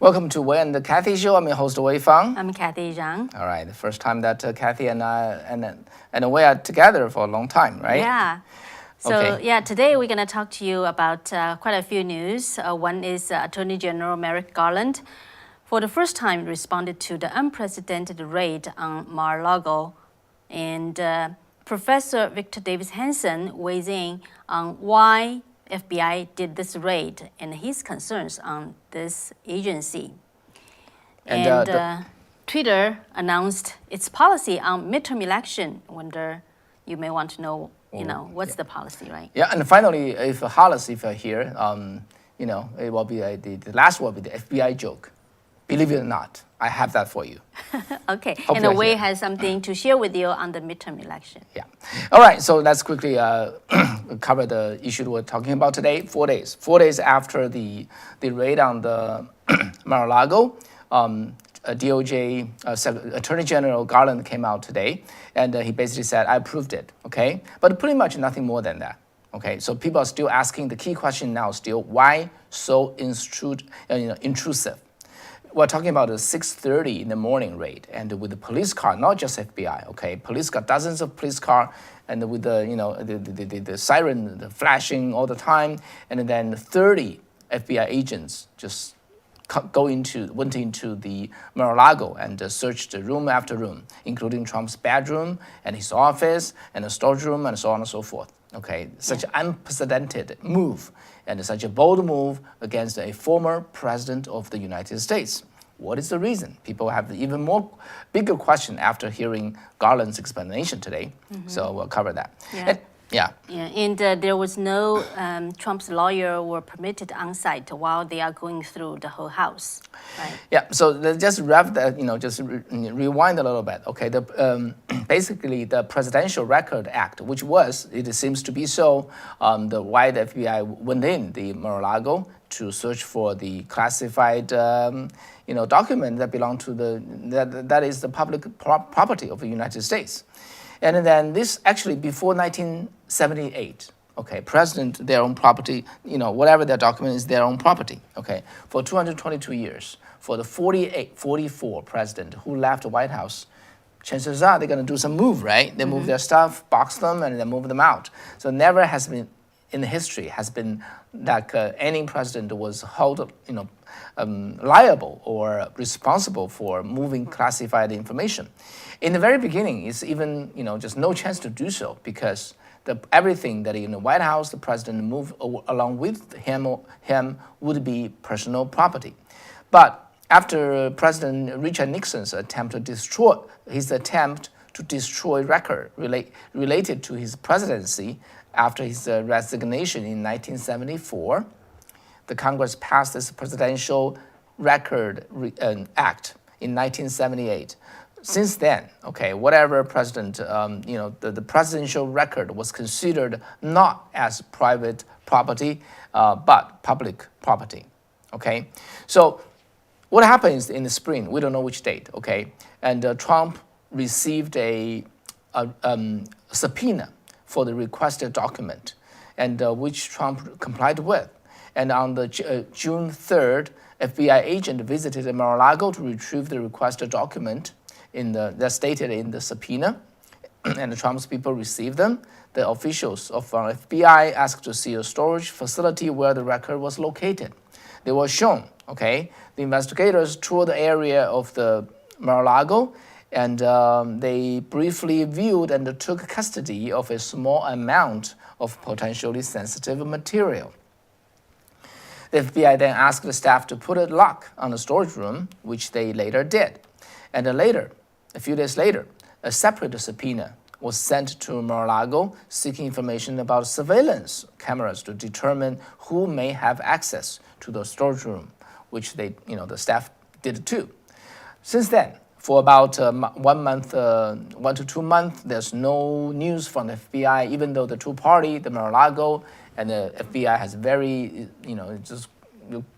Welcome to Wei and Cathy show. I'm your host Wei Fang. I'm Cathy Zhang. All right, the first time that Cathy and Wei are together for a long time, right? Yeah. So today we're going to talk to you about quite a few news. One is Attorney General Merrick Garland, for the first time, responded to the unprecedented raid on Mar-a-Lago, and Professor Victor Davis Hanson weighs in on why FBI did this raid and his concerns on this agency. And Twitter announced its policy on midterm election. Wonder you may want to know, what's the policy, right? Yeah, and finally, if Hollis, if you're here, it will be the last will be the FBI joke. Believe it or not, I have that for you. Okay, and Wei has something to share with you on the midterm election. Yeah. All right, so let's quickly cover the issue we're talking about today. 4 days. 4 days after the raid on the Mar-a-Lago, DOJ Attorney General Garland came out today, and he basically said, I approved it, okay? But pretty much nothing more than that, okay? So people are still asking, the key question now still, why so intrusive? We're talking about a 6:30 in the morning raid, and with the police car, not just FBI, okay? Police car, dozens of police car, and with the siren the flashing all the time, and then 30 FBI agents just went into the Mar-a-Lago and searched room after room, including Trump's bedroom and his office and the storage room and so on and so forth. Okay, such an unprecedented move and such a bold move against a former president of the United States. What is the reason? People have even more bigger question after hearing Garland's explanation today. Mm-hmm. So we'll cover that. Yeah. And there was no Trump's lawyer were permitted on site while they are going through the whole house, right? Yeah. So let's just wrap that. Just rewind a little bit. Okay. Basically the Presidential Record Act, which it seems to be so, why the FBI went in the Mar-a-Lago to search for the classified, document that belong to that is the public property of the United States. And then this actually before 1978, okay, president, their own property, whatever their document is their own property, okay, for 222 years. For the 44 president who left the White House, chances are they're going to do some move, right? They move their stuff, box them, and then move them out. So never has been, in history, has been that any president was held, liable or responsible for moving classified information. In the very beginning, it's even, just no chance to do so because everything that in the White House, the president moved along with him would be personal property. But after President Richard Nixon's attempt to destroy record related to his presidency after his resignation in 1974, the Congress passed this Presidential Record Act in 1978. Since then, okay, whatever president, the presidential record was considered not as private property, but public property, okay? So what happens in the spring, we don't know which date, okay? And Trump received a subpoena for the requested document, and which Trump complied with. And on the June 3rd, FBI agent visited Mar-a-Lago to retrieve the requested document that's stated in the subpoena, and the Trump's people received them. The officials of FBI asked to see a storage facility where the record was located. They were shown, okay? The investigators toured the area of the Mar-a-Lago, and they briefly viewed and took custody of a small amount of potentially sensitive material. The FBI then asked the staff to put a lock on the storage room, which they later did. And a few days later, a separate subpoena was sent to Mar-a-Lago seeking information about surveillance cameras to determine who may have access to the storage room, which the staff did too. Since then, for about 1 to 2 months, there's no news from the FBI, even though the two parties, the Mar-a-Lago and the FBI, has very, just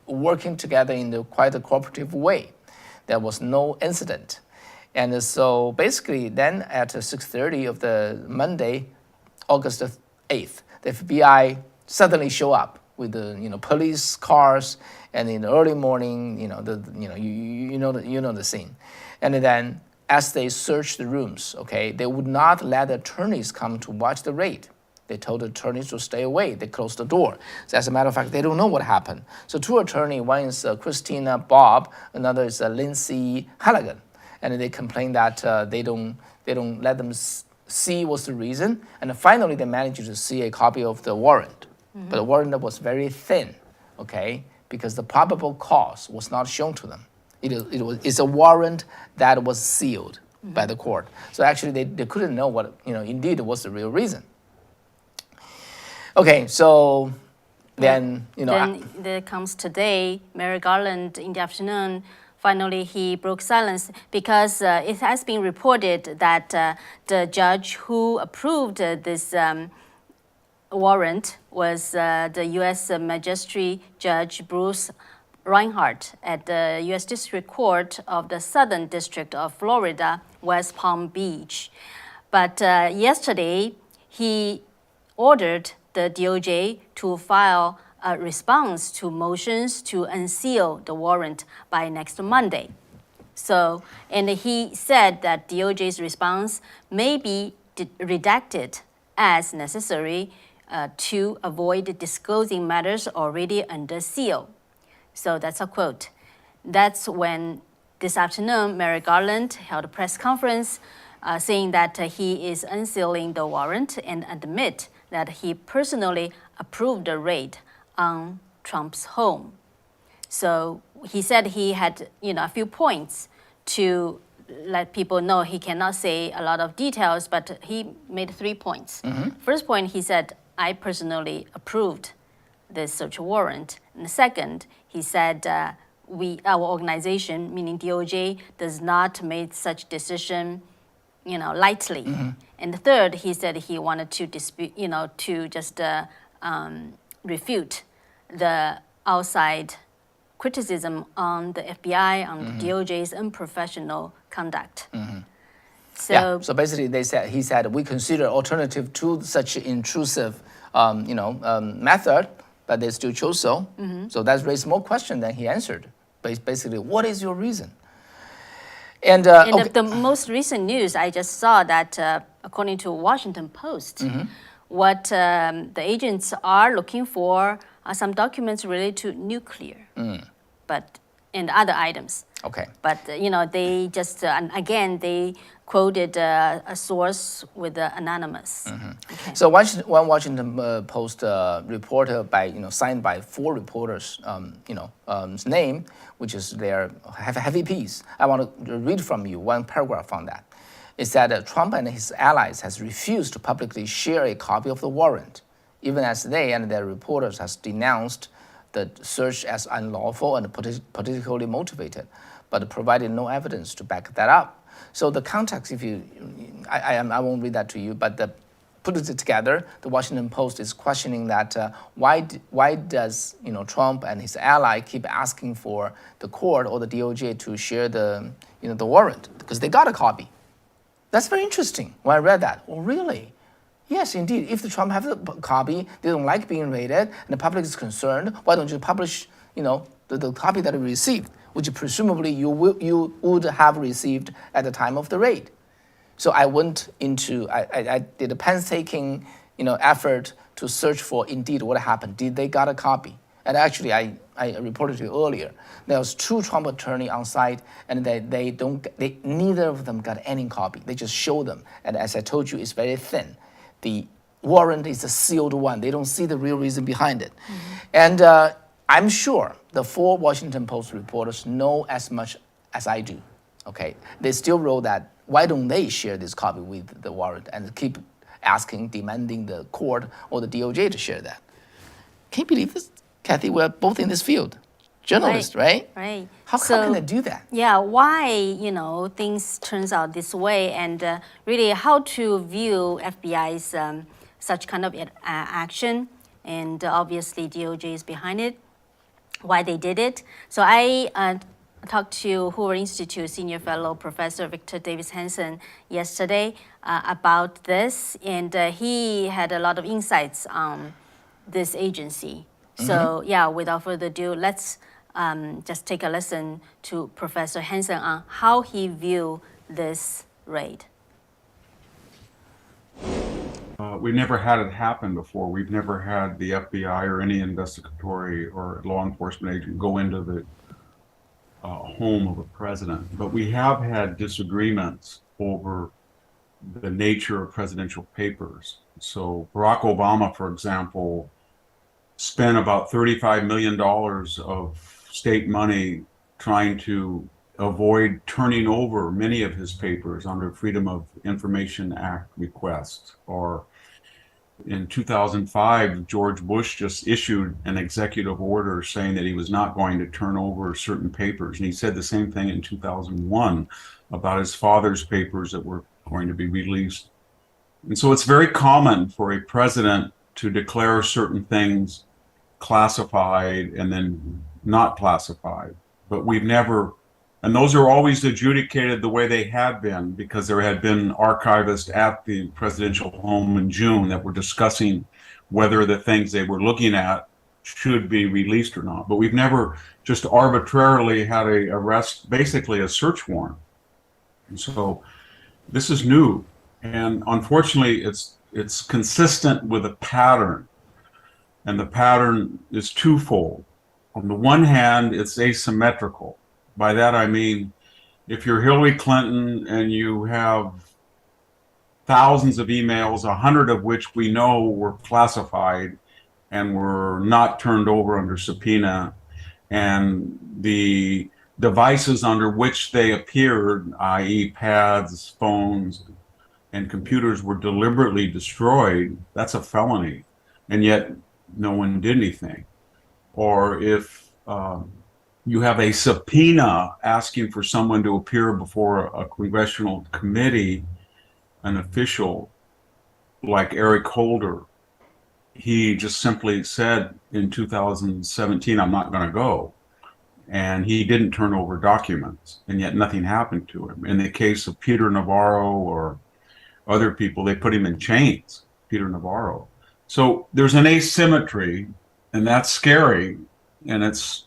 working together in quite a cooperative way. There was no incident. And so basically then at 6:30 of the Monday, August 8th, the FBI suddenly show up with the police cars, and in the early morning, you know the scene, and then as they searched the rooms, okay, they would not let the attorneys come to watch the raid. They told the attorneys to stay away. They closed the door. So as a matter of fact, they don't know what happened. So two attorneys, one is Christina Bobb, another is Lindsay Halligan, and they complained that they don't let them see what's the reason. And finally, they managed to see a copy of the warrant, but the warrant was very thin, okay, because the probable cause was not shown to them. It's a warrant that was sealed by the court. So actually, they couldn't know what indeed was the real reason. Okay, so then Then there comes today, Merrick Garland in the afternoon. Finally, he broke silence because it has been reported that the judge who approved this warrant was the U.S. Magistrate Judge Bruce Reinhardt at the U.S. District Court of the Southern District of Florida, West Palm Beach. But yesterday, he ordered the DOJ to file a response to motions to unseal the warrant by next Monday. So, and he said that DOJ's response may be redacted as necessary to avoid disclosing matters already under seal. So that's a quote. That's when this afternoon, Merrick Garland held a press conference saying that he is unsealing the warrant and admit that he personally approved the raid on Trump's home. So he said he had, a few points to let people know. He cannot say a lot of details, but he made 3 points. First point, he said, I personally approved this search warrant. And the second, he said, our organization, meaning DOJ, does not make such decision, lightly. And the third, he said he wanted to dispute, to just refute the outside criticism on the FBI, on the DOJ's unprofessional conduct. So basically, he said we consider alternative to such intrusive, method, but they still chose so. So that raised more question than he answered. But basically, what is your reason? And the most recent news, I just saw that according to Washington Post, what the agents are looking for are some documents related to nuclear, and other items. Okay. But they just again they quoted a source with anonymous. Okay. So one Washington Post reporter signed by 4 reporters, name, which is their heavy piece. I want to read from you one paragraph on that. It said Trump and his allies has refused to publicly share a copy of the warrant, even as they and their reporters has denounced the search as unlawful and politically motivated, but provided no evidence to back that up. So the context, I won't read that to you, but put it together, the Washington Post is questioning that why does Trump and his ally keep asking for the court or the DOJ to share the warrant, because they got a copy. That's very interesting. When I read that, oh really? Yes, indeed. If the Trump have the copy, they don't like being raided, and the public is concerned, why don't you publish the copy that you received, which presumably you would have received at the time of the raid. So I went into, I did a painstaking, effort to search for indeed what happened. Did they got a copy? And actually, I reported to you earlier, there was 2 Trump attorneys on site, and neither of them got any copy. They just showed them, and as I told you, it's very thin. The warrant is a sealed one. They don't see the real reason behind it, and I'm sure the 4 Washington Post reporters know as much as I do. Okay, they still wrote that. Why don't they share this copy with the warrant and keep demanding the court or the DOJ to share that? Can you believe this, Cathy? We're both in this field, journalists, right? Right. How can they do that? Yeah. Why things turns out this way, and really how to view FBI's such kind of action, and obviously DOJ is behind it. Why they did it? So I talked to Hoover Institute Senior Fellow Professor Victor Davis Hanson yesterday about this, and he had a lot of insights on this agency So yeah, without further ado, let's just take a listen to Professor Hanson on how he viewed this raid. We've never had it happen before. We've never had the FBI or any investigatory or law enforcement agent go into the home of a president. But we have had disagreements over the nature of presidential papers. So Barack Obama, for example, spent about $35 million of state money trying to avoid turning over many of his papers under Freedom of Information Act requests. Or in 2005, George Bush just issued an executive order saying that he was not going to turn over certain papers. And he said the same thing in 2001 about his father's papers that were going to be released. And so it's very common for a president to declare certain things classified and then not classified. But we've never, and those are always adjudicated the way they have been, because there had been archivists at the presidential home in June that were discussing whether the things they were looking at should be released or not. But we've never just arbitrarily had a arrest, basically a search warrant. And so this is new. And unfortunately, it's consistent with a pattern. And the pattern is twofold. On the one hand, it's asymmetrical. By that I mean, if you're Hillary Clinton and you have thousands of emails, 100 of which we know were classified and were not turned over under subpoena, and the devices under which they appeared, i.e. pads, phones, and computers, were deliberately destroyed, that's a felony. And yet no one did anything. Or if you have a subpoena asking for someone to appear before a congressional committee, an official like Eric Holder, he just simply said in 2017, I'm not going to go. And he didn't turn over documents, and yet nothing happened to him. In the case of Peter Navarro or other people, they put him in chains, Peter Navarro. So there's an asymmetry, and that's scary. And it's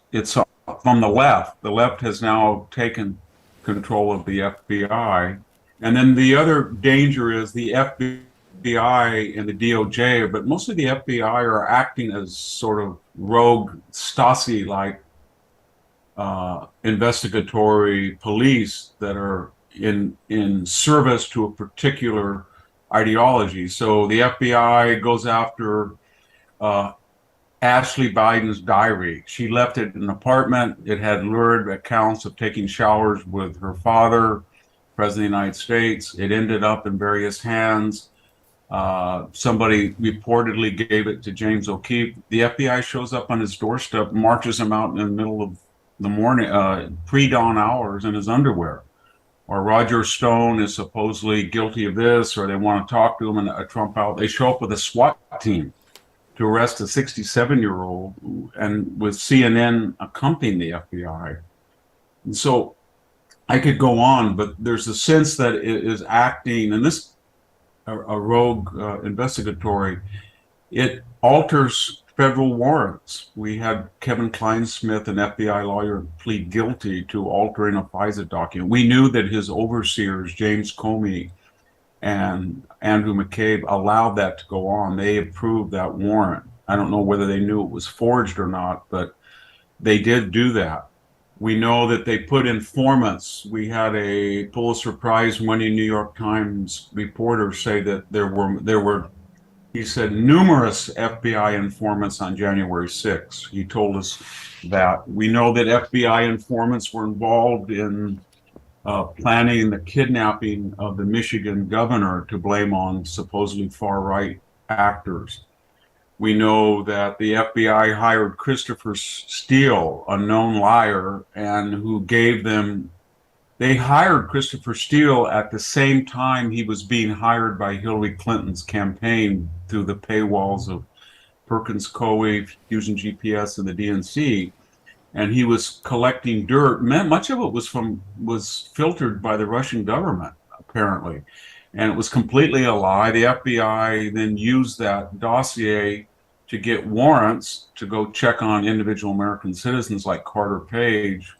from the left. The left has now taken control of the FBI. And then the other danger is the FBI and the DOJ, but mostly the FBI, are acting as sort of rogue Stasi-like investigatory police that are in service to a particular ideology. So the FBI goes after Ashley Biden's diary. She left it in an apartment. It had lurid accounts of taking showers with her father, President of the United States. It ended up in various hands. Somebody reportedly gave it to James O'Keefe. The FBI shows up on his doorstep, marches him out in the middle of the morning, pre-dawn hours, in his underwear. Or Roger Stone is supposedly guilty of this, or they want to talk to him, and Trump out. They show up with a SWAT team to arrest a 67-year-old, and with CNN accompanying the FBI. And so I could go on, but there's a sense that it is acting, and this a rogue investigatory, it alters federal warrants. We had Kevin Kleinsmith, an FBI lawyer, plead guilty to altering a FISA document. We knew that his overseers, James Comey and Andrew McCabe, allowed that to go on. They approved that warrant. I don't know whether they knew it was forged or not, but they did do that. We know that they put informants. We had a Pulitzer Prize winning New York Times reporter say that there were, he said, numerous FBI informants on January 6th. He told us that. We know that FBI informants were involved in planning the kidnapping of the Michigan governor to blame on supposedly far-right actors. We know that the FBI hired Christopher Steele, a known liar, and who gave them, they hired Christopher Steele at the same time he was being hired by Hillary Clinton's campaign through the paywalls of Perkins Coie, Fusion GPS, and the DNC. And he was collecting dirt. Much of it was filtered by the Russian government, apparently. And it was completely a lie. The FBI then used that dossier to get warrants to go check on individual American citizens like Carter Page.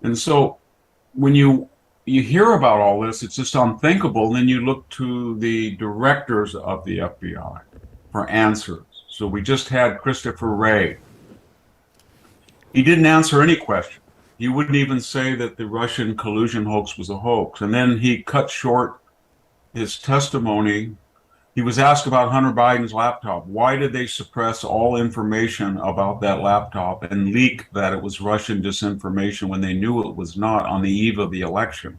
And so when you hear about all this, it's just unthinkable. And then you look to the directors of the FBI for answers. So we just had Christopher Wray. He didn't answer any question. He wouldn't even say that the Russian collusion hoax was a hoax. And then he cut short his testimony. He was asked about Hunter Biden's laptop. Why did they suppress all information about that laptop and leak that it was Russian disinformation when they knew it was not on the eve of the election?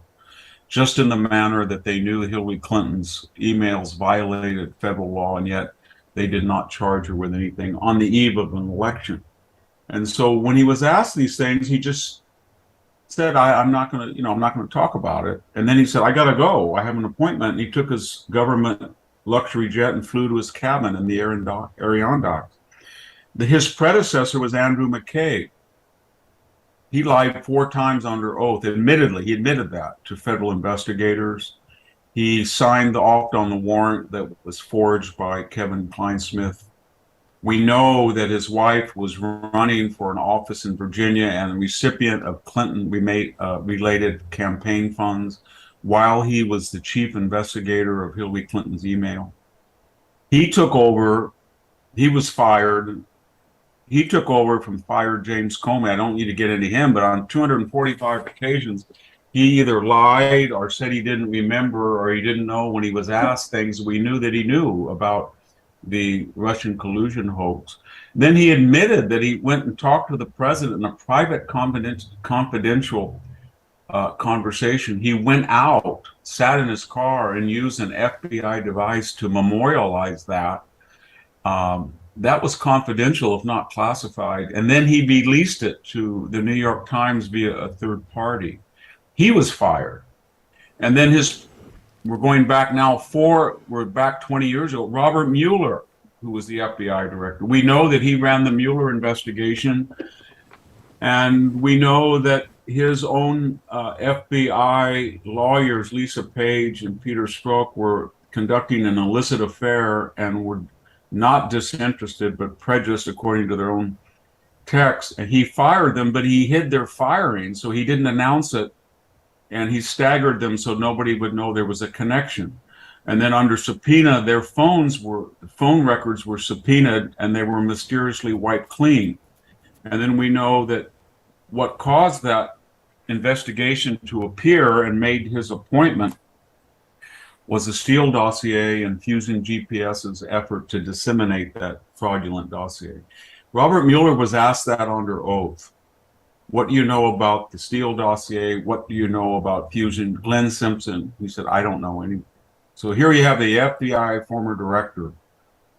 Just in the manner that they knew Hillary Clinton's emails violated federal law, and yet they did not charge her with anything on the eve of an election. And so when he was asked these things, he just said, I'm not going to talk about it. And then he said, I got to go. I have an appointment. And he took his government luxury jet and flew to his cabin in the Adirondacks. His predecessor was Andrew McCabe. He lied 4 times under oath. Admittedly, he admitted that to federal investigators. He signed off on the warrant that was forged by Kevin Kleinsmith. We know that his wife was running for an office in Virginia and a recipient of Clinton-related campaign funds while he was the chief investigator of Hillary Clinton's email. He took over. He was fired. He took over from fired James Comey. I don't need to get into him, but on 245 occasions, he either lied or said he didn't remember or he didn't know when he was asked things we knew that he knew about the Russian collusion hoax. Then he admitted that he went and talked to the president in a private confidential conversation. He went out, sat in his car, and used an FBI device to memorialize that. That was confidential, if not classified. And then he released it to the New York Times via a third party. He was fired. And then we're going back now we're back 20 years ago, Robert Mueller, who was the FBI director. We know that he ran the Mueller investigation. And we know that his own FBI lawyers, Lisa Page and Peter Strzok, were conducting an illicit affair and were not disinterested, but prejudiced according to their own text. And he fired them, but he hid their firing, so he didn't announce it. And he staggered them so nobody would know there was a connection. And then under subpoena, their phone records were subpoenaed and they were mysteriously wiped clean. And then we know that what caused that investigation to appear and made his appointment was a Steele dossier and Fusion GPS's effort to disseminate that fraudulent dossier. Robert Mueller was asked that under oath. What do you know about the Steele dossier? What do you know about Fusion? Glenn Simpson, he said, I don't know any. So here you have the FBI former director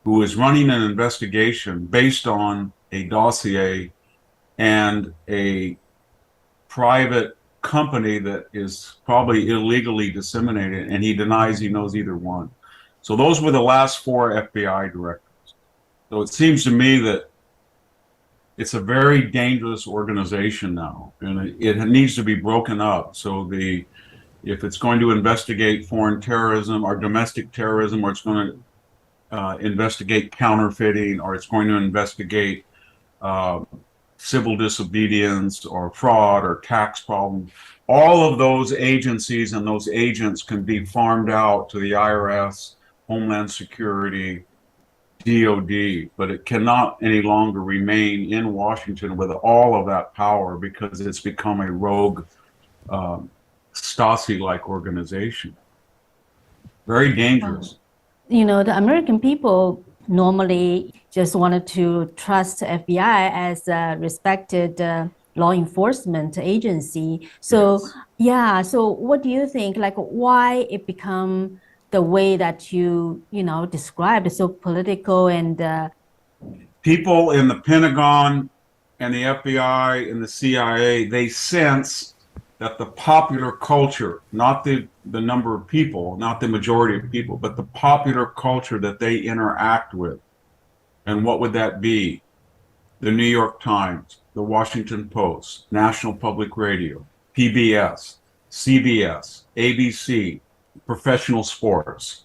who is running an investigation based on a dossier and a private company that is probably illegally disseminated, and he denies he knows either one. So those were the last 4 FBI directors. So it seems to me that it's a very dangerous organization now, and it needs to be broken up. So if it's going to investigate foreign terrorism or domestic terrorism, or it's going to investigate counterfeiting, or it's going to investigate civil disobedience or fraud or tax problems, all of those agencies and those agents can be farmed out to the IRS, Homeland Security, DOD, but it cannot any longer remain in Washington with all of that power because it's become a rogue Stasi-like organization. Very dangerous. You know, the American people normally just wanted to trust FBI as a respected law enforcement agency. So, yes. Yeah, so what do you think, like why it become the way that you described, so political and... People in the Pentagon and the FBI and the CIA, they sense that the popular culture, not the number of people, not the majority of people, but the popular culture that they interact with. And what would that be? The New York Times, the Washington Post, National Public Radio, PBS, CBS, ABC, professional sports,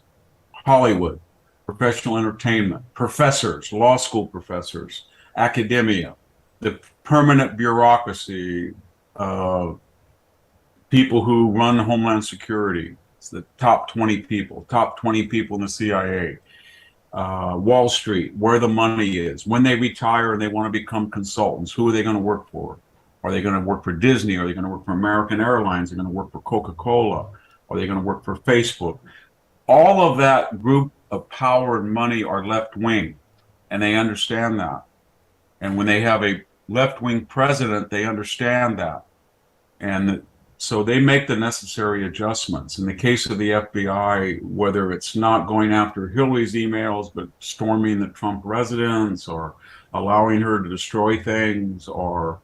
Hollywood. professional entertainment, professors, law school professors, academia, the permanent bureaucracy, people who run Homeland Security. It's the top 20 people in the CIA, Wall Street, where the money is, when they retire and they want to become consultants, who are they going to work for? Are they going to work for Disney? Are they going to work for American Airlines? Are they going to work for Coca-Cola? Are they going to work for Facebook? All of that group of power and money are left wing, and they understand that. And when they have a left wing president, they understand that. And so they make the necessary adjustments. In the case of the FBI, whether it's not going after Hillary's emails, but storming the Trump residence or allowing her to destroy things, or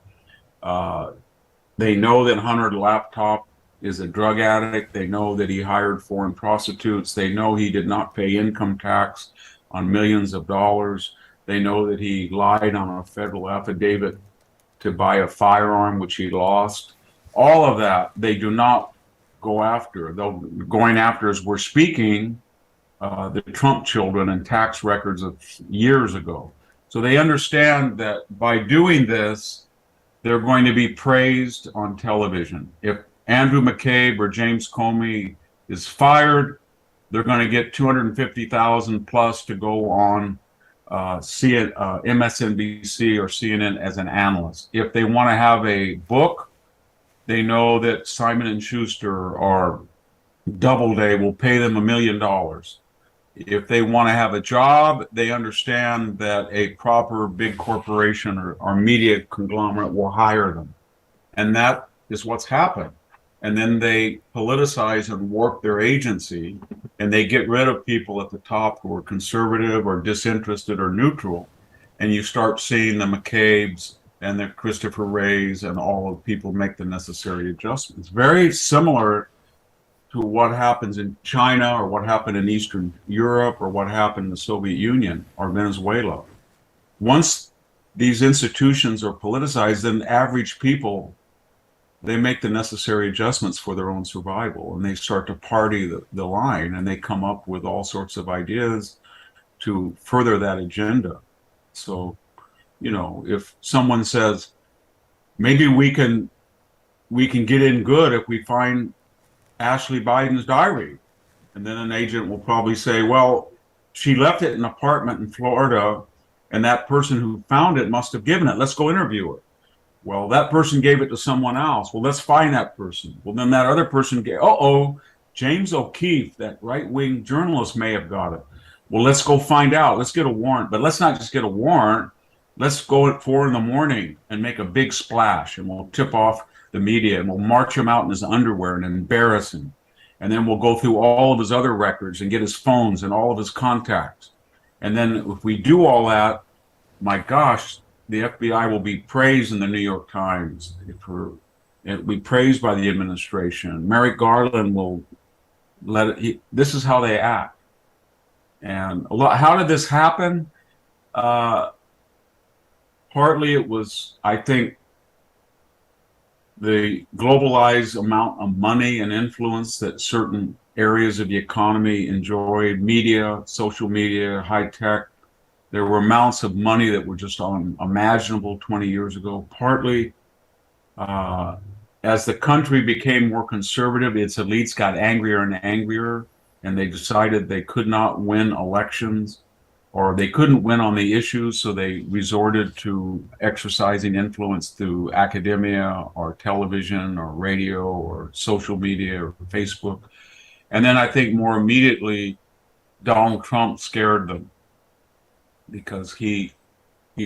they know that Hunter Laptop is a drug addict. They know that he hired foreign prostitutes. They know he did not pay income tax on millions of dollars. They know that he lied on a federal affidavit to buy a firearm, which he lost. All of that, they do not go after. They're going after, as we're speaking, the Trump children and tax records of years ago. So they understand that by doing this, they're going to be praised on television. If Andrew McCabe or James Comey is fired, they're going to get 250,000 plus to go on MSNBC or CNN as an analyst. If they want to have a book, they know that Simon and Schuster or Doubleday will pay them $1 million. If they want to have a job, they understand that a proper big corporation or media conglomerate will hire them. And that is what's happened. And then they politicize and warp their agency, and they get rid of people at the top who are conservative or disinterested or neutral. And you start seeing the McCabe's and the Christopher Wrays and all of the people make the necessary adjustments. Very similar to what happens in China or what happened in Eastern Europe or what happened in the Soviet Union or Venezuela. Once these institutions are politicized, then average people, they make the necessary adjustments for their own survival, and they start to party the line, and they come up with all sorts of ideas to further that agenda. So, you know, if someone says, maybe we can get in good if we find Ashley Biden's diary. And then an agent will probably say, well, she left it in an apartment in Florida, and that person who found it must have given it. Let's go interview her. Well, that person gave it to someone else. Well, let's find that person. Well, then that other person gave, James O'Keefe, that right-wing journalist, may have got it. Well, let's go find out. Let's get a warrant. But let's not just get a warrant. Let's go at 4 a.m. and make a big splash, and we'll tip off the media, and we'll march him out in his underwear and embarrass him. And then we'll go through all of his other records and get his phones and all of his contacts. And then if we do all that, my gosh, the FBI will be praised in the New York Times. It'll be praised by the administration. Merrick Garland will this is how they act. And how did this happen? Partly it was, I think, the globalized amount of money and influence that certain areas of the economy enjoyed, media, social media, high tech. There were amounts of money that were just unimaginable 20 years ago. Partly, as the country became more conservative, its elites got angrier and angrier, and they decided they could not win elections, or they couldn't win on the issues, so they resorted to exercising influence through academia or television or radio or social media or Facebook. And then I think more immediately, Donald Trump scared them, because he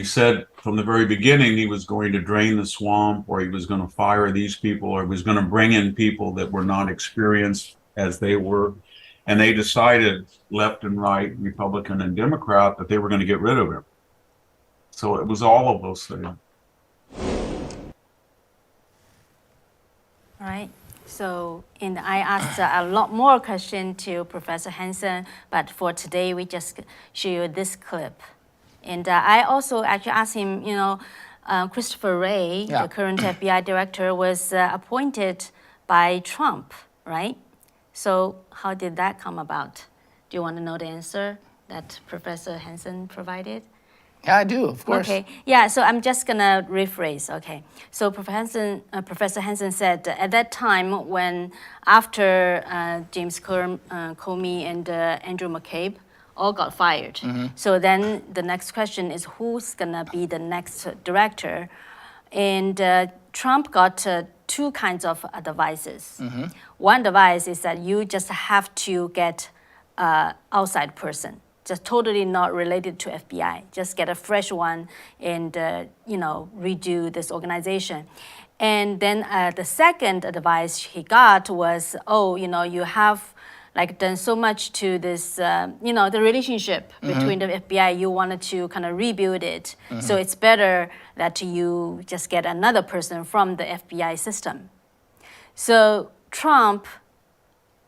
said from the very beginning he was going to drain the swamp, or he was going to fire these people, or he was going to bring in people that were not experienced as they were. And they decided, left and right, Republican and Democrat, that they were going to get rid of him. So it was all of those things. All right. So I asked a lot more questions to Professor Hanson, but for today we just show you this clip. And I also actually asked him, Christopher Wray, the current FBI director, was appointed by Trump, right? So how did that come about? Do you want to know the answer? that Professor Hanson provided? Yeah, I do, of course. Okay, yeah, so I'm just gonna rephrase, okay. So Professor Hanson said at that time when after James Comey and Andrew McCabe all got fired, so then the next question is who's gonna be the next director? And Trump got two kinds of advices. One advice is that you just have to get an outside person, just totally not related to FBI. Just get a fresh one and redo this organization. And then the second advice he got was, you have done so much to this, the relationship between the FBI. You wanted to kind of rebuild it. So it's better that you just get another person from the FBI system. So Trump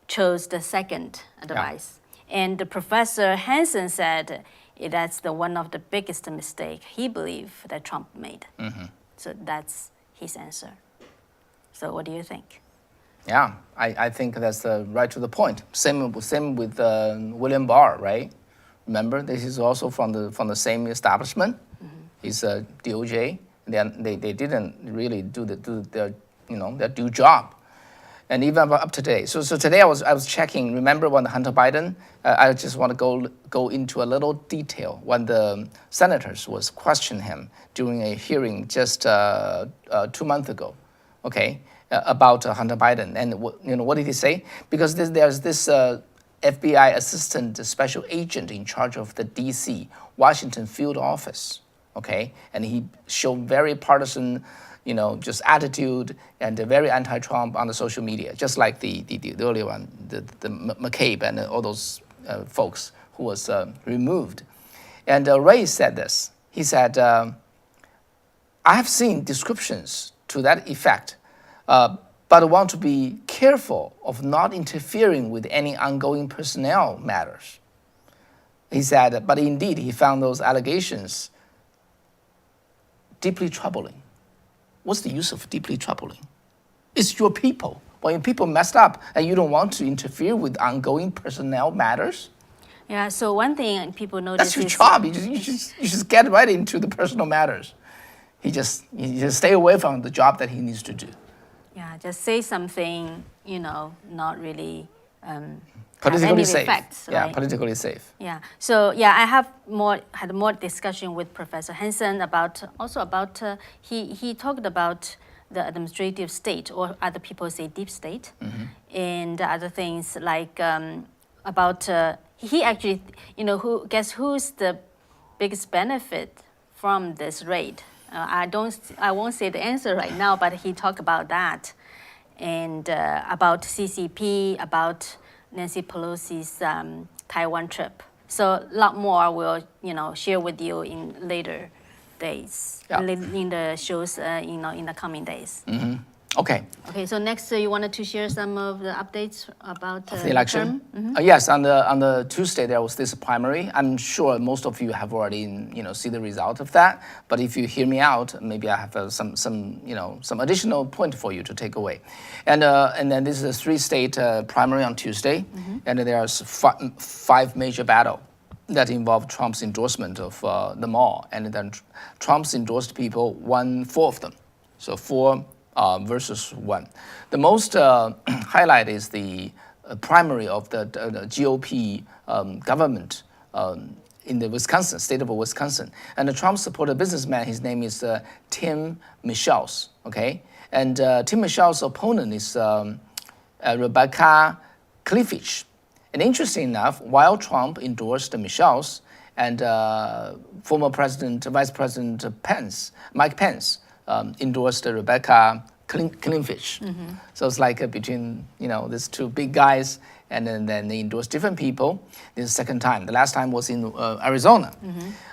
chose the second advice. And the Professor Hanson said that's one of the biggest mistake he believed that Trump made. So that's his answer. So what do you think? Yeah, I think that's right to the point. Same with William Barr, right? Remember, this is also from the same establishment. He's DOJ. They didn't really do their due job. And even up to today. So today I was checking. Remember when Hunter Biden? I just want to go into a little detail when the senators was questioning him during a hearing just 2 months ago, okay, about Hunter Biden. And what did he say? Because there's this FBI assistant special agent in charge of the D.C. Washington field office, okay, and he showed very partisan. Just attitude and very anti-Trump on the social media, just like the earlier one, the McCabe and all those folks who was removed. And Ray said this. He said, I have seen descriptions to that effect, but I want to be careful of not interfering with any ongoing personnel matters. He said, but indeed, he found those allegations deeply troubling. What's the use of deeply troubling? It's your people. When people messed up and you don't want to interfere with ongoing personnel matters. Yeah, so one thing people notice that's your job. You just get right into the personal matters. You just stay away from the job that he needs to do. Yeah, just say something, not really politically safe. Effects, yeah, right? Politically safe. Yeah. So I had more discussion with Professor Hanson about he talked about the administrative state, or other people say deep state, and other things like about he actually who's the biggest benefit from this raid. I won't say the answer right now, but he talked about that, and about CCP, about Nancy Pelosi's Taiwan trip. So a lot more we'll share with you in later days, in the shows in the coming days. Okay. Okay. So next, you wanted to share some of the updates about the election. Yes, on the Tuesday there was this primary. I'm sure most of you have already see the result of that. But if you hear me out, maybe I have some additional point for you to take away. And then this is a 3-state primary on Tuesday, and there's 5 major battles that involve Trump's endorsement of them all, and then Trump's endorsed people won 4 of them. So 4 versus 1. The most highlight is the primary of the GOP government in the state of Wisconsin. And the Trump supported businessman, his name is Tim Michel's, okay? And Tim Michel's opponent is Rebecca Cliffage. And interesting enough, while Trump endorsed Michel's and former Vice President Mike Pence, endorsed Rebecca Cliffage. So it's like between these 2 big guys, and then they endorsed different people. This is the second time. The last time was in Arizona.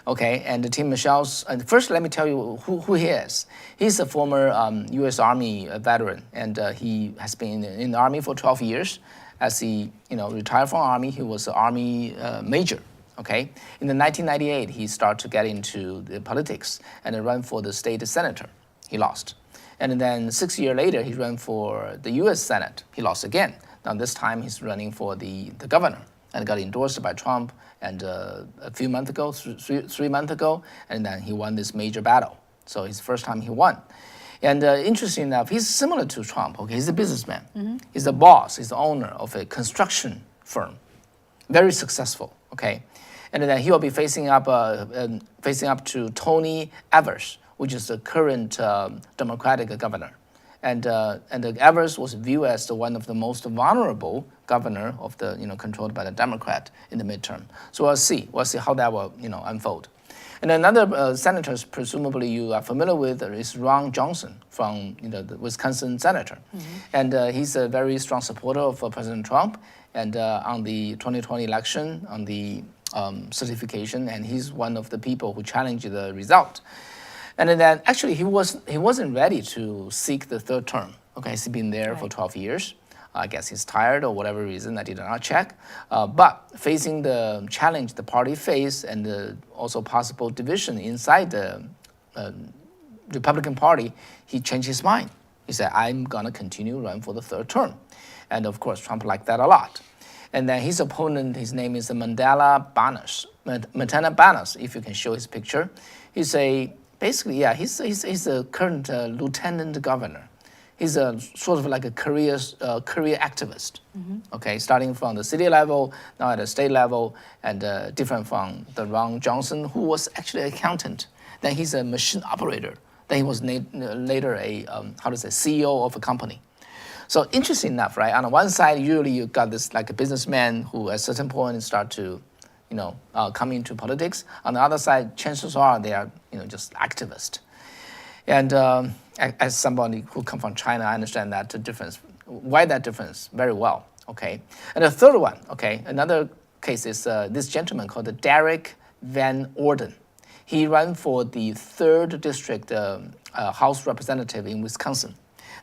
Okay, and Tim Michel's. First, let me tell you who he is. He's a former U.S. Army veteran, and he has been in the Army for 12 years. As he retired from Army, he was an Army major. Okay, in the 1998, he started to get into the politics and run for the state senator. He lost. And then 6 years later, he ran for the U.S. Senate. He lost again. Now this time he's running for the governor. and got endorsed by Trump. And a few months ago, 3 months ago, and then he won this major battle. So it's the first time he won. And interesting enough, he's similar to Trump. Okay, he's a businessman. He's the boss. He's the owner of a construction firm, very successful. Okay, and then he will be facing up to Tony Evers, which is the current Democratic governor. And Evers was viewed as one of the most vulnerable governor of the controlled by the Democrat in the midterm. So we'll see how that will unfold. And another senator, presumably you are familiar with, is Ron Johnson from the Wisconsin senator, and he's a very strong supporter of President Trump. And on the 2020 election, on the certification, and he's one of the people who challenged the result. And then actually he wasn't ready to seek the third term. Okay, he's been there for 12 years. I guess he's tired or whatever reason, I did not check. But facing the challenge the party faced and also possible division inside the Republican Party, he changed his mind. He said, I'm going to continue run for the third term. And of course, Trump liked that a lot. And then his opponent, his name is Montana Banas, if you can show his picture. He's basically a current lieutenant governor. He's a sort of like a career activist. Okay, starting from the city level, now at the state level, and different from the Ron Johnson, who was actually an accountant. Then he's a machine operator. Then he was later a CEO of a company. So interesting enough, right? On the one side, usually you got this like a businessman who at a certain point start to, come into politics. On the other side, chances are they are, just activists. And as somebody who come from China, I understand that difference. Why that difference? Very well. Okay. And the third one, okay, another case is this gentleman called Derek Van Orden. He ran for the 3rd District House Representative in Wisconsin.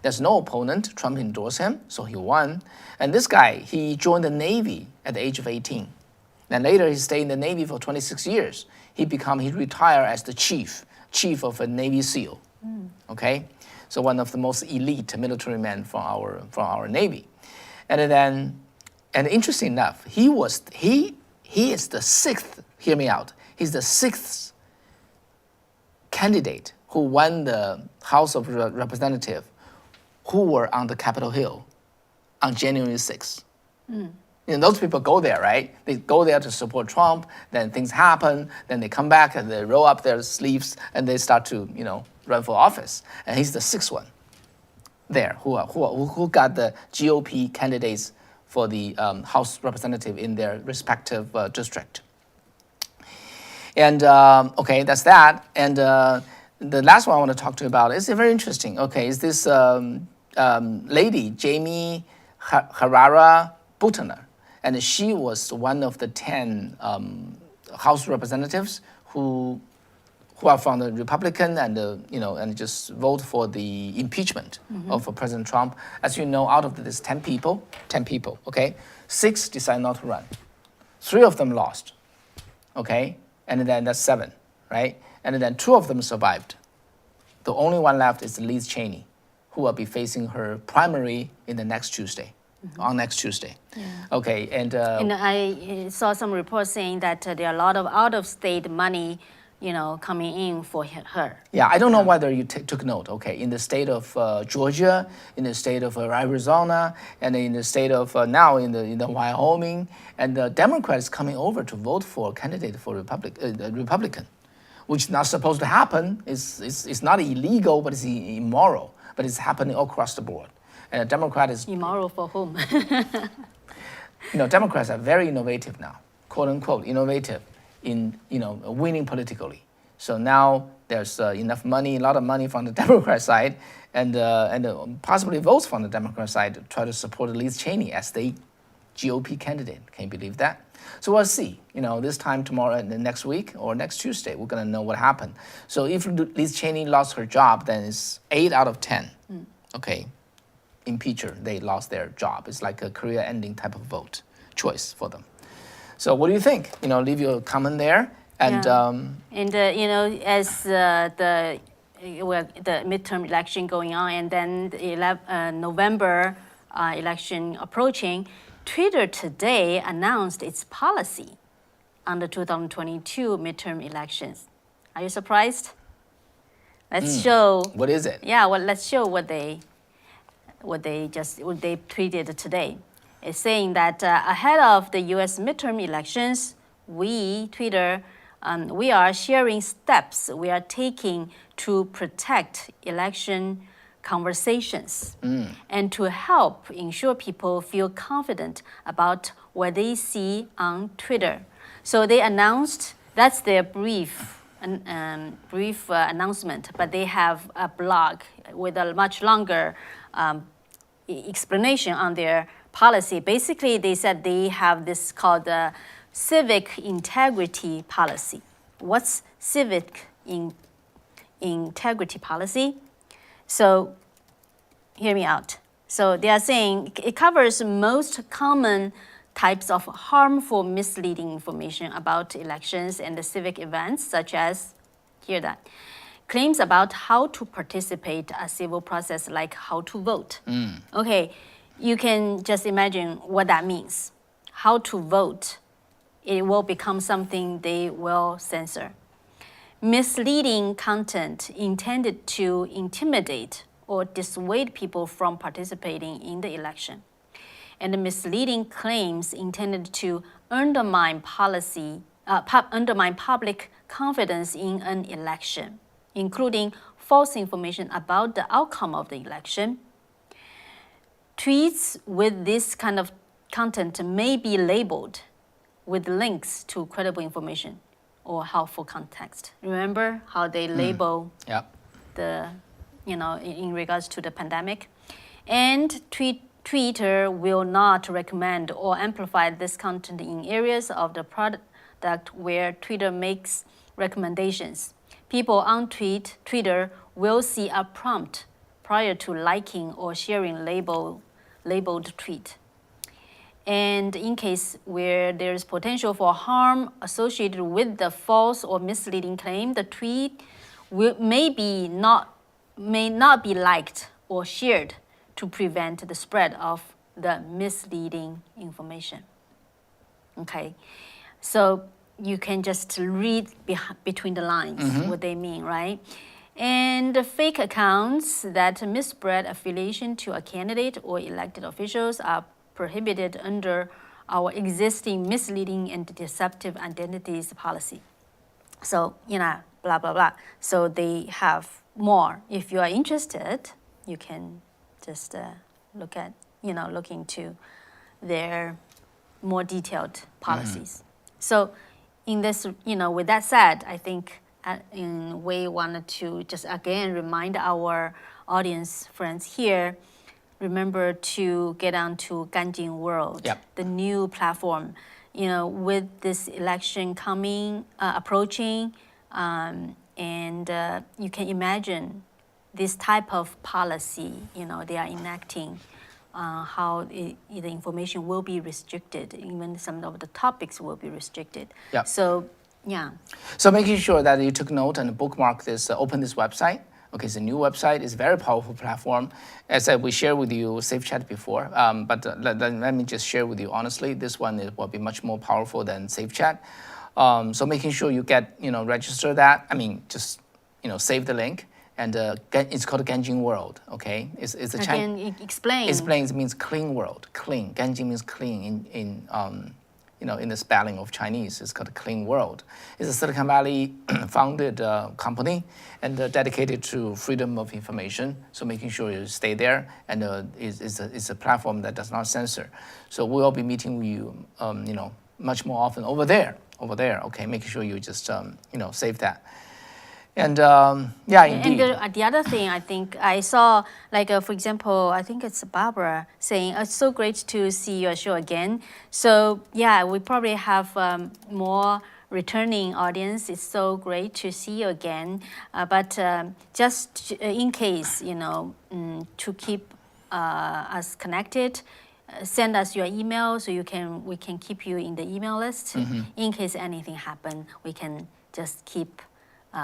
There's no opponent. Trump endorsed him, so he won. And this guy, he joined the Navy at the age of 18. Then later, he stayed in the Navy for 26 years. He retired as the chief of a Navy SEAL. Okay, so one of the most elite military men from our Navy. And interesting enough, he is the 6th. Hear me out. He's the 6th candidate who won the House of Representatives who were on the Capitol Hill on January 6th. Those people go there, right? They go there to support Trump, then things happen, then they come back and they roll up their sleeves and they start to, run for office. And he's the 6th one there who got the GOP candidates for the House representative in their respective district. And, okay, that's that. And the last one I want to talk to you about is very interesting. Okay, is this lady, Jamie Harara Butner. And she was one of the 10 House representatives who are from the Republican and just vote for the impeachment of President Trump. As you know, out of this 10 people, okay, 6 decided not to run. 3 of them lost, okay, and then that's 7, right? And then 2 of them survived. The only one left is Liz Cheney, who will be facing her primary in the next Tuesday. On next Tuesday. Yeah. Okay, and I saw some reports saying that there are a lot of out-of-state money, coming in for her. Yeah, I don't know whether you took note. Okay, in the state of Georgia, in the state of Arizona, and in the state of now in the Wyoming, and the Democrats coming over to vote for a candidate for Republican, which is not supposed to happen. It's not illegal, but it's immoral. But it's happening all across the board. And a Democrat is immoral for whom? Democrats are very innovative now, quote unquote, innovative in winning politically. So now there's enough money, a lot of money from the Democrat side, and possibly votes from the Democrat side to try to support Liz Cheney as the GOP candidate. Can you believe that? So we'll see. This time tomorrow, and next week or next Tuesday, we're gonna know what happened. So if Liz Cheney lost her job, then it's 8 out of 10. Okay. Impeach her, they lost their job. It's like a career-ending type of choice for them. So what do you think? Leave your comment there. And as the midterm election going on, and then the November election approaching, Twitter today announced its policy on the 2022 midterm elections. Are you surprised? Let's show. What is it? Yeah, well, let's show what they tweeted today. It's saying that ahead of the U.S. midterm elections, Twitter, we are sharing steps we are taking to protect election conversations and to help ensure people feel confident about what they see on Twitter. So they announced, that's their brief announcement, but they have a blog with a much longer explanation on their policy. Basically, they said they have this called the civic integrity policy. What's civic integrity policy? So, hear me out. So they are saying it covers most common types of harmful, misleading information about elections and the civic events, such as, hear that, claims about how to participate in a civil process, like how to vote. Okay, you can just imagine what that means. How to vote, it will become something they will censor. Misleading content intended to intimidate or dissuade people from participating in the election. And the misleading claims intended to undermine public confidence in an election, including false information about the outcome of the election. Tweets with this kind of content may be labeled with links to credible information or helpful context. Remember how they label in regards to the pandemic? And Twitter will not recommend or amplify this content in areas of the product where Twitter makes recommendations. People on Twitter will see a prompt prior to liking or sharing labeled tweet. And in case where there is potential for harm associated with the false or misleading claim, the tweet may not be liked or shared to prevent the spread of the misleading information. Okay, so you can just read between the lines what they mean, right? And the fake accounts that misspread affiliation to a candidate or elected officials are prohibited under our existing misleading and deceptive identities policy. So, blah, blah, blah. So they have more. If you are interested, you can just look into their more detailed policies. So in this, with that said, I think we wanted to just again remind our audience friends here, remember to get onto Ganjin World, the new platform. With this election approaching, and you can imagine this type of policy, they are enacting, how the information will be restricted, even some of the topics will be restricted. So, So making sure that you took note and bookmark this, open this website. Okay, it's a new website. It's a very powerful platform. As we shared with you Safe Chat before, but let me just share with you honestly, this one will be much more powerful than Safe Chat. So making sure you get, register that. Just, save the link. And it's called Ganjin World, okay? It's a Chinese. Explain. Explains means clean world, clean. Ganjin means clean in the spelling of Chinese. It's called Clean World. It's a Silicon Valley founded company and dedicated to freedom of information. So making sure you stay there, and it's a platform that does not censor. So we will be meeting with you, much more often over there. Okay, making sure you just save that. And indeed. And the other thing I think I saw, for example, I think it's Barbara saying, it's so great to see your show again. So we probably have more returning audience. It's so great to see you again. But just in case, to keep us connected, send us your email so we can keep you in the email list. In case anything happen, we can just keep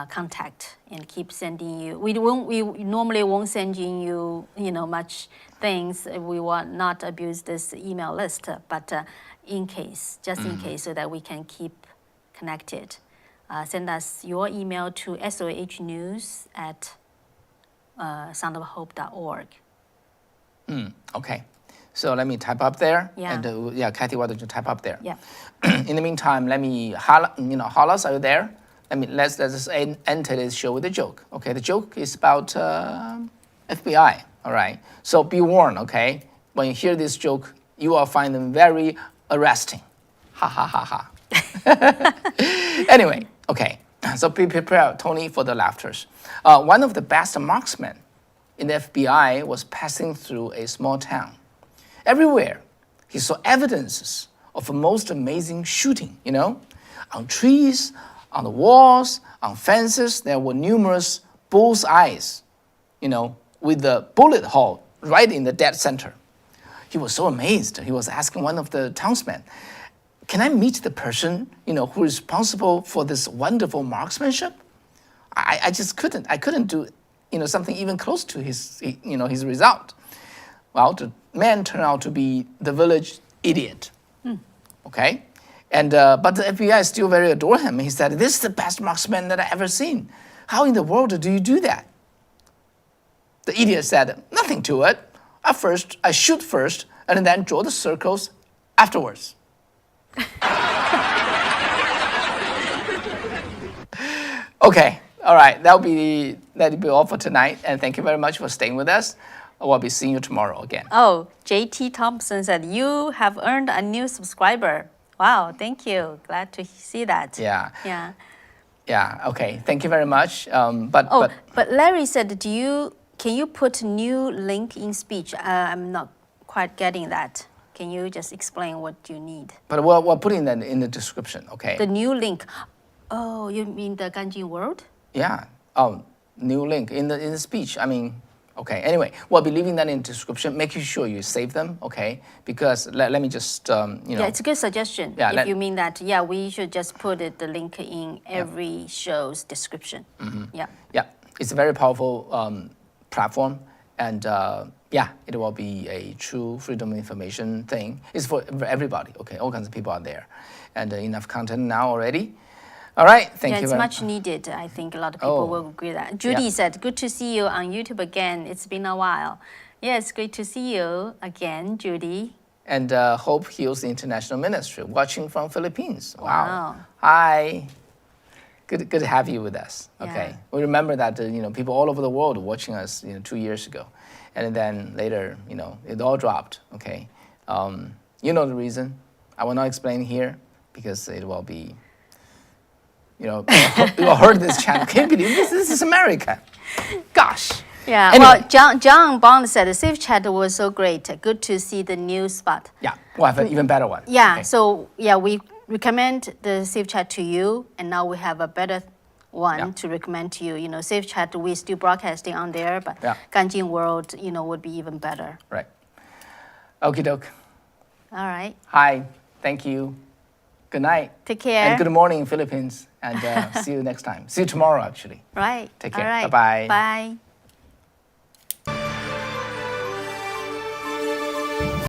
contact and keep sending you. We normally won't send you much things. We will not abuse this email list, but in case, just in case, so that we can keep connected. Send us your email to sohnews@soundofhope.org. Okay. So let me type up there. Yeah. And Cathy, why don't you type up there? Yeah. In the meantime, let me Hollis, are you there? Let's just end today's show with a joke. Okay, the joke is about FBI. All right. So be warned. Okay, when you hear this joke, you will find them very arresting. Ha ha ha ha. Anyway, okay. So be prepared, Tony, for the laughters. One of the best marksmen in the FBI was passing through a small town. Everywhere, he saw evidences of a most amazing shooting, on trees, on the walls, on fences. There were numerous bull's eyes, with the bullet hole right in the dead center. He was so amazed. He was asking one of the townsmen, can I meet the person, who is responsible for this wonderful marksmanship? I just couldn't. I couldn't do, something even close to his result. Well, the man turned out to be the village idiot. Okay? And but the FBI still very adore him. He said, this is the best marksman that I ever seen. How in the world do you do that? The idiot said, nothing to it. I shoot first and then draw the circles afterwards. Okay, all right. That'll be all for tonight. And thank you very much for staying with us. We'll be seeing you tomorrow again. Oh, JT Thompson said, you have earned a new subscriber. Wow, thank you. Glad to see that. Yeah. Yeah. Yeah, okay. Thank you very much. But Larry said, can you put new link in speech? I'm not quite getting that. Can you just explain what you need? But we're putting that in the description, okay? The new link. Oh, you mean the Ganjin World? Yeah. New link in the speech. Okay. Anyway, we'll be leaving that in the description. Make sure you save them, okay? Because let me just, Yeah, it's a good suggestion. Yeah, if you mean that, yeah, we should just put the link in every show's description. Yeah. Yeah. It's a very powerful platform, and it will be a true freedom of information thing. It's for everybody, okay? All kinds of people are there, and enough content now already. All right, thank you. It's much needed. I think a lot of people will agree that. Judy said, good to see you on YouTube again. It's been a while. Yeah, it's great to see you again, Judy. And Hope Heals the International Ministry, watching from Philippines. Wow. Hi. Good to have you with us. Okay. Yeah. We remember that people all over the world were watching us 2 years ago, and then later it all dropped. Okay. You know the reason. I will not explain here because it will be. You will hurt this channel. Can't believe this. This is America. Gosh. Yeah. Anyway. Well, John Bond said the Safe Chat was so great. Good to see the new spot. Yeah. We'll have an even better one. Yeah. Okay. So we recommend the Safe Chat to you, and now we have a better one to recommend to you. Safe Chat, we're still broadcasting on there, but Ganjin World, would be even better. Right. Okie doke. All right. Hi. Thank you. Good night. Take care. And good morning, Philippines. And see you next time. See you tomorrow, actually. Right. Take care. All right. Bye-bye. Bye.